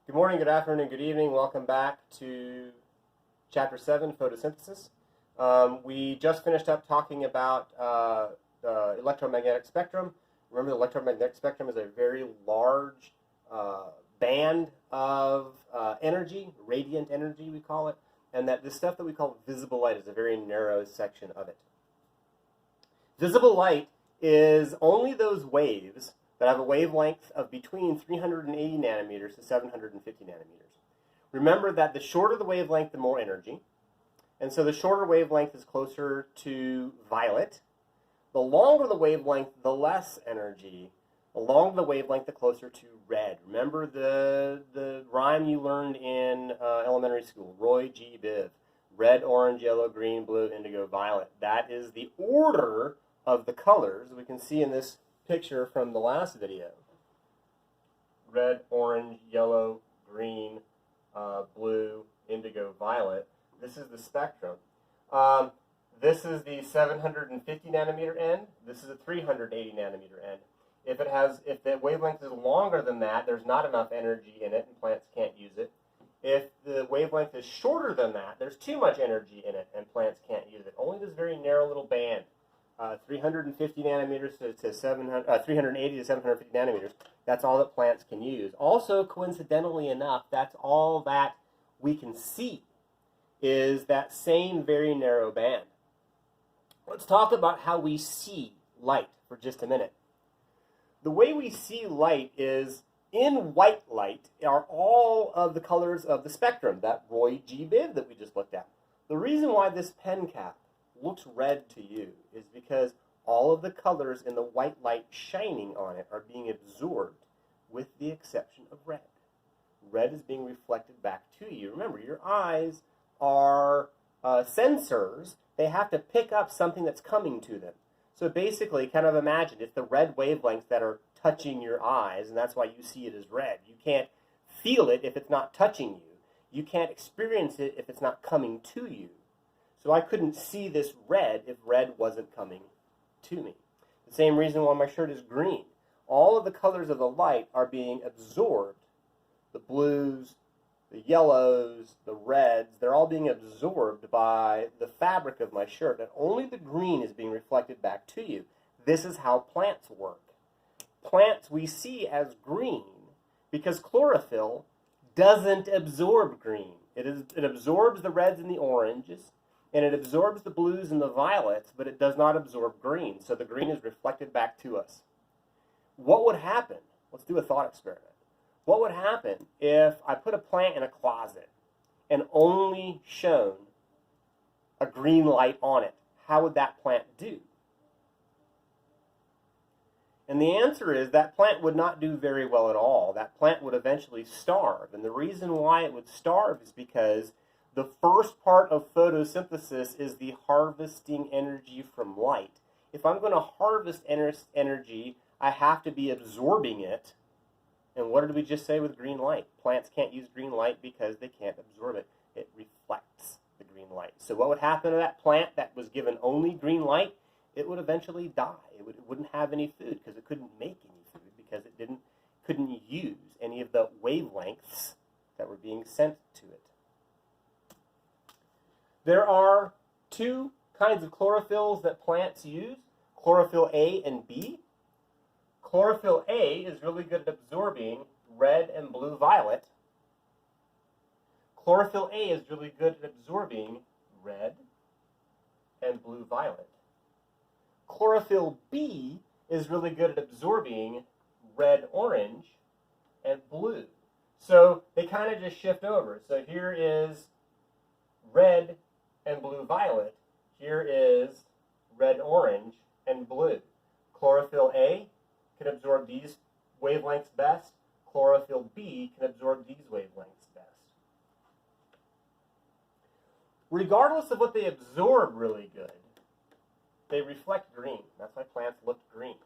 Good morning, good afternoon, and good evening. Welcome back to Chapter 7, Photosynthesis. We just finished up talking about the electromagnetic spectrum. Remember, the electromagnetic spectrum is a very large band of energy, radiant energy we call it, and that this stuff that we call visible light is a very narrow section of it. Visible light is only those waves that have a wavelength of between 380 nanometers to 750 nanometers. Remember that the shorter the wavelength, the more energy. And so the shorter wavelength is closer to violet. The longer the wavelength, the less energy. The longer the wavelength, the closer to red. Remember the rhyme you learned in elementary school, Roy G. Biv. Red, orange, yellow, green, blue, indigo, violet. That is the order of the colors we can see in this picture from the last video. Red, orange, yellow, green, blue, indigo, violet. This is the spectrum. This is the 750 nanometer end. This is a 380 nanometer end. If the wavelength is longer than that, there's not enough energy in it and plants can't use it. If the wavelength is shorter than that, there's too much energy in it and plants can't use it. Only this very narrow little band. 350 nanometers to 380 to 750 nanometers. That's all that plants can use. Also, coincidentally enough, that's all that we can see is that same very narrow band. Let's talk about how we see light for just a minute. The way we see light is in white light are all of the colors of the spectrum, that Roy G. Biv that we just looked at. The reason why this pen cap looks red to you is because all of the colors in the white light shining on it are being absorbed with the exception of red. Red is being reflected back to you. Remember, your eyes are sensors. They have to pick up something that's coming to them. So basically, kind of imagine it's the red wavelengths that are touching your eyes, and that's why you see it as red. You can't feel it if it's not touching you. You can't experience it if it's not coming to you. So I couldn't see this red if red wasn't coming to me. The same reason why my shirt is green. All of the colors of the light are being absorbed. The blues, the yellows, the reds, they're all being absorbed by the fabric of my shirt, and only the green is being reflected back to you. This is how plants work. Plants we see as green because chlorophyll doesn't absorb green. It absorbs the reds and the oranges, and it absorbs the blues and the violets, but it does not absorb green. So the green is reflected back to us. What would happen? Let's do a thought experiment. What would happen if I put a plant in a closet and only shone a green light on it? How would that plant do? And the answer is that plant would not do very well at all. That plant would eventually starve. And the reason why it would starve is because the first part of photosynthesis is the harvesting energy from light. If I'm going to harvest energy, I have to be absorbing it. And what did we just say with green light? Plants can't use green light because they can't absorb it. It reflects the green light. So what would happen to that plant that was given only green light? It would eventually die. It wouldn't have any food because it couldn't make any food because it couldn't use any of the wavelengths that were being sent to it. There are two kinds of chlorophylls that plants use, chlorophyll A and B. Chlorophyll A is really good at absorbing red and blue violet. Chlorophyll A is really good at absorbing red and blue violet. Chlorophyll B is really good at absorbing red, orange, and blue. So they kind of just shift over. So here is red and blue violet. Here is red, orange, and blue. Chlorophyll A can absorb these wavelengths best. Chlorophyll B can absorb these wavelengths best. Regardless of what they absorb really good, they reflect green. That's why plants look green.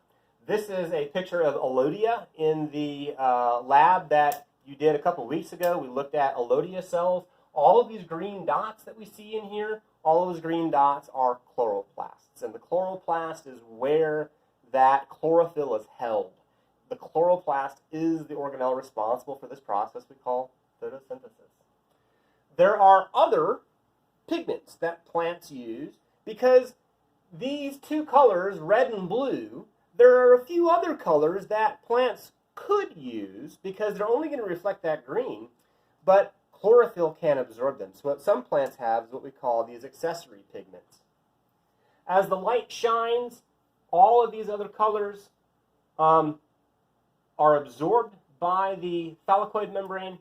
This is a picture of Allodia in the lab that you did a couple weeks ago. We looked at Allodia cells. All of these green dots that we see in here, all of those green dots are chloroplasts. And the chloroplast is where that chlorophyll is held. the chloroplast is the organelle responsible for this process we call photosynthesis. There are other pigments that plants use because these two colors, red and blue, there are a few other colors that plants could use because they're only going to reflect that green, but chlorophyll can't absorb them. So what some plants have is what we call these accessory pigments. As the light shines, all of these other colors are absorbed by the thylakoid membrane.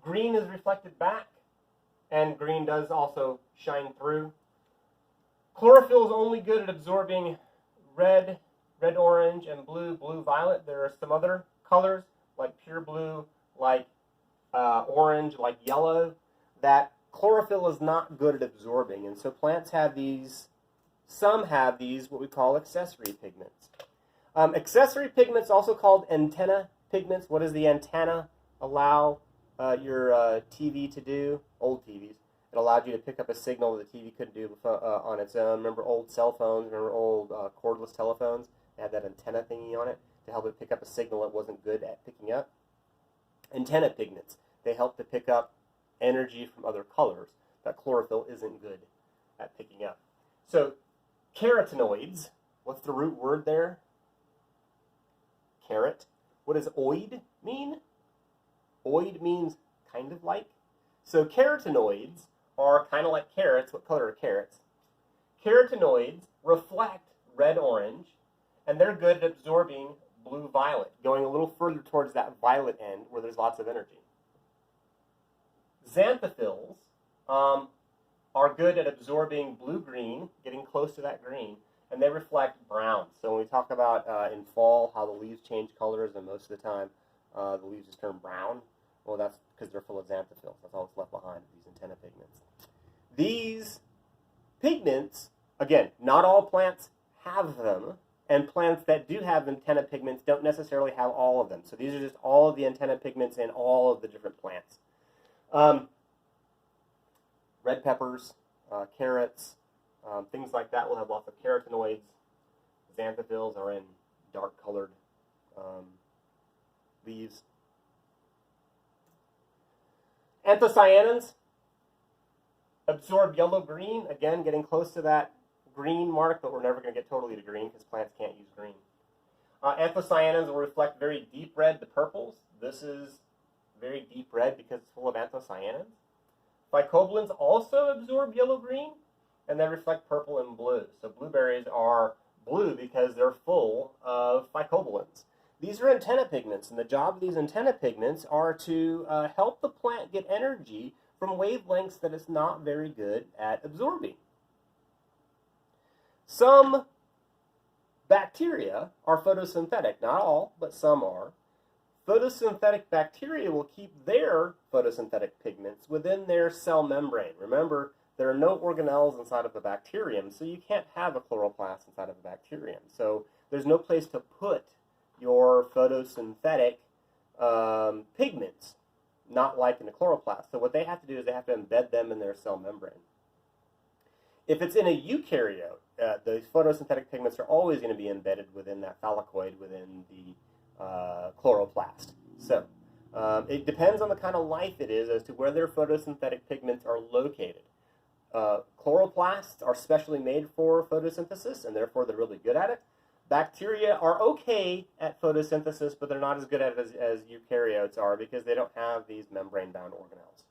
Green is reflected back, and green does also shine through. Chlorophyll is only good at absorbing red, red-orange, and blue, blue-violet. There are some other colors, like pure blue, like orange, like yellow, that chlorophyll is not good at absorbing. And so plants have these, some have these, what we call accessory pigments. Accessory pigments, also called antenna pigments. What does the antenna allow your TV to do? Old TVs. It allowed you to pick up a signal that the TV couldn't do on its own. Remember old cell phones? Remember old cordless telephones? They had that antenna thingy on it to help it pick up a signal it wasn't good at picking up. Antenna pigments. They help to pick up energy from other colors that chlorophyll isn't good at picking up. So carotenoids, what's the root word there? Carrot. What does oid mean? Oid means kind of like. So carotenoids are kind of like carrots. What color are carrots? Carotenoids reflect red-orange, and they're good at absorbing blue-violet, going a little further towards that violet end where there's lots of energy. Xanthophylls are good at absorbing blue-green, getting close to that green, and they reflect brown. So when we talk about in fall how the leaves change colors, and most of the time the leaves just turn brown, well, that's because they're full of xanthophylls. That's all that's left behind, these antenna pigments. These pigments, again, not all plants have them, and plants that do have antenna pigments don't necessarily have all of them. So these are just all of the antenna pigments in all of the different plants. Red peppers, carrots, things like that will have lots of carotenoids. Xanthophylls are in dark-colored leaves. Anthocyanins absorb yellow-green, again, getting close to that green mark, but we're never going to get totally to green because plants can't use green. Anthocyanins will reflect very deep red to purples. This is very deep red because it's full of anthocyanins. Phycobilins also absorb yellow-green, and they reflect purple and blue. So blueberries are blue because they're full of phycobilins. These are antenna pigments, and the job of these antenna pigments are to help the plant get energy from wavelengths that it's not very good at absorbing. Some bacteria are photosynthetic. Not all, but some are. Photosynthetic bacteria will keep their photosynthetic pigments within their cell membrane. Remember, there are no organelles inside of the bacterium, so you can't have a chloroplast inside of a bacterium. So there's no place to put your photosynthetic pigments, not like in a chloroplast. So what they have to do is they have to embed them in their cell membrane. If it's in a eukaryote, the photosynthetic pigments are always going to be embedded within that thylakoid, within the chloroplast. So it depends on the kind of life it is as to where their photosynthetic pigments are located. Chloroplasts are specially made for photosynthesis, and therefore they're really good at it. Bacteria are okay at photosynthesis, but they're not as good at it as eukaryotes are because they don't have these membrane-bound organelles.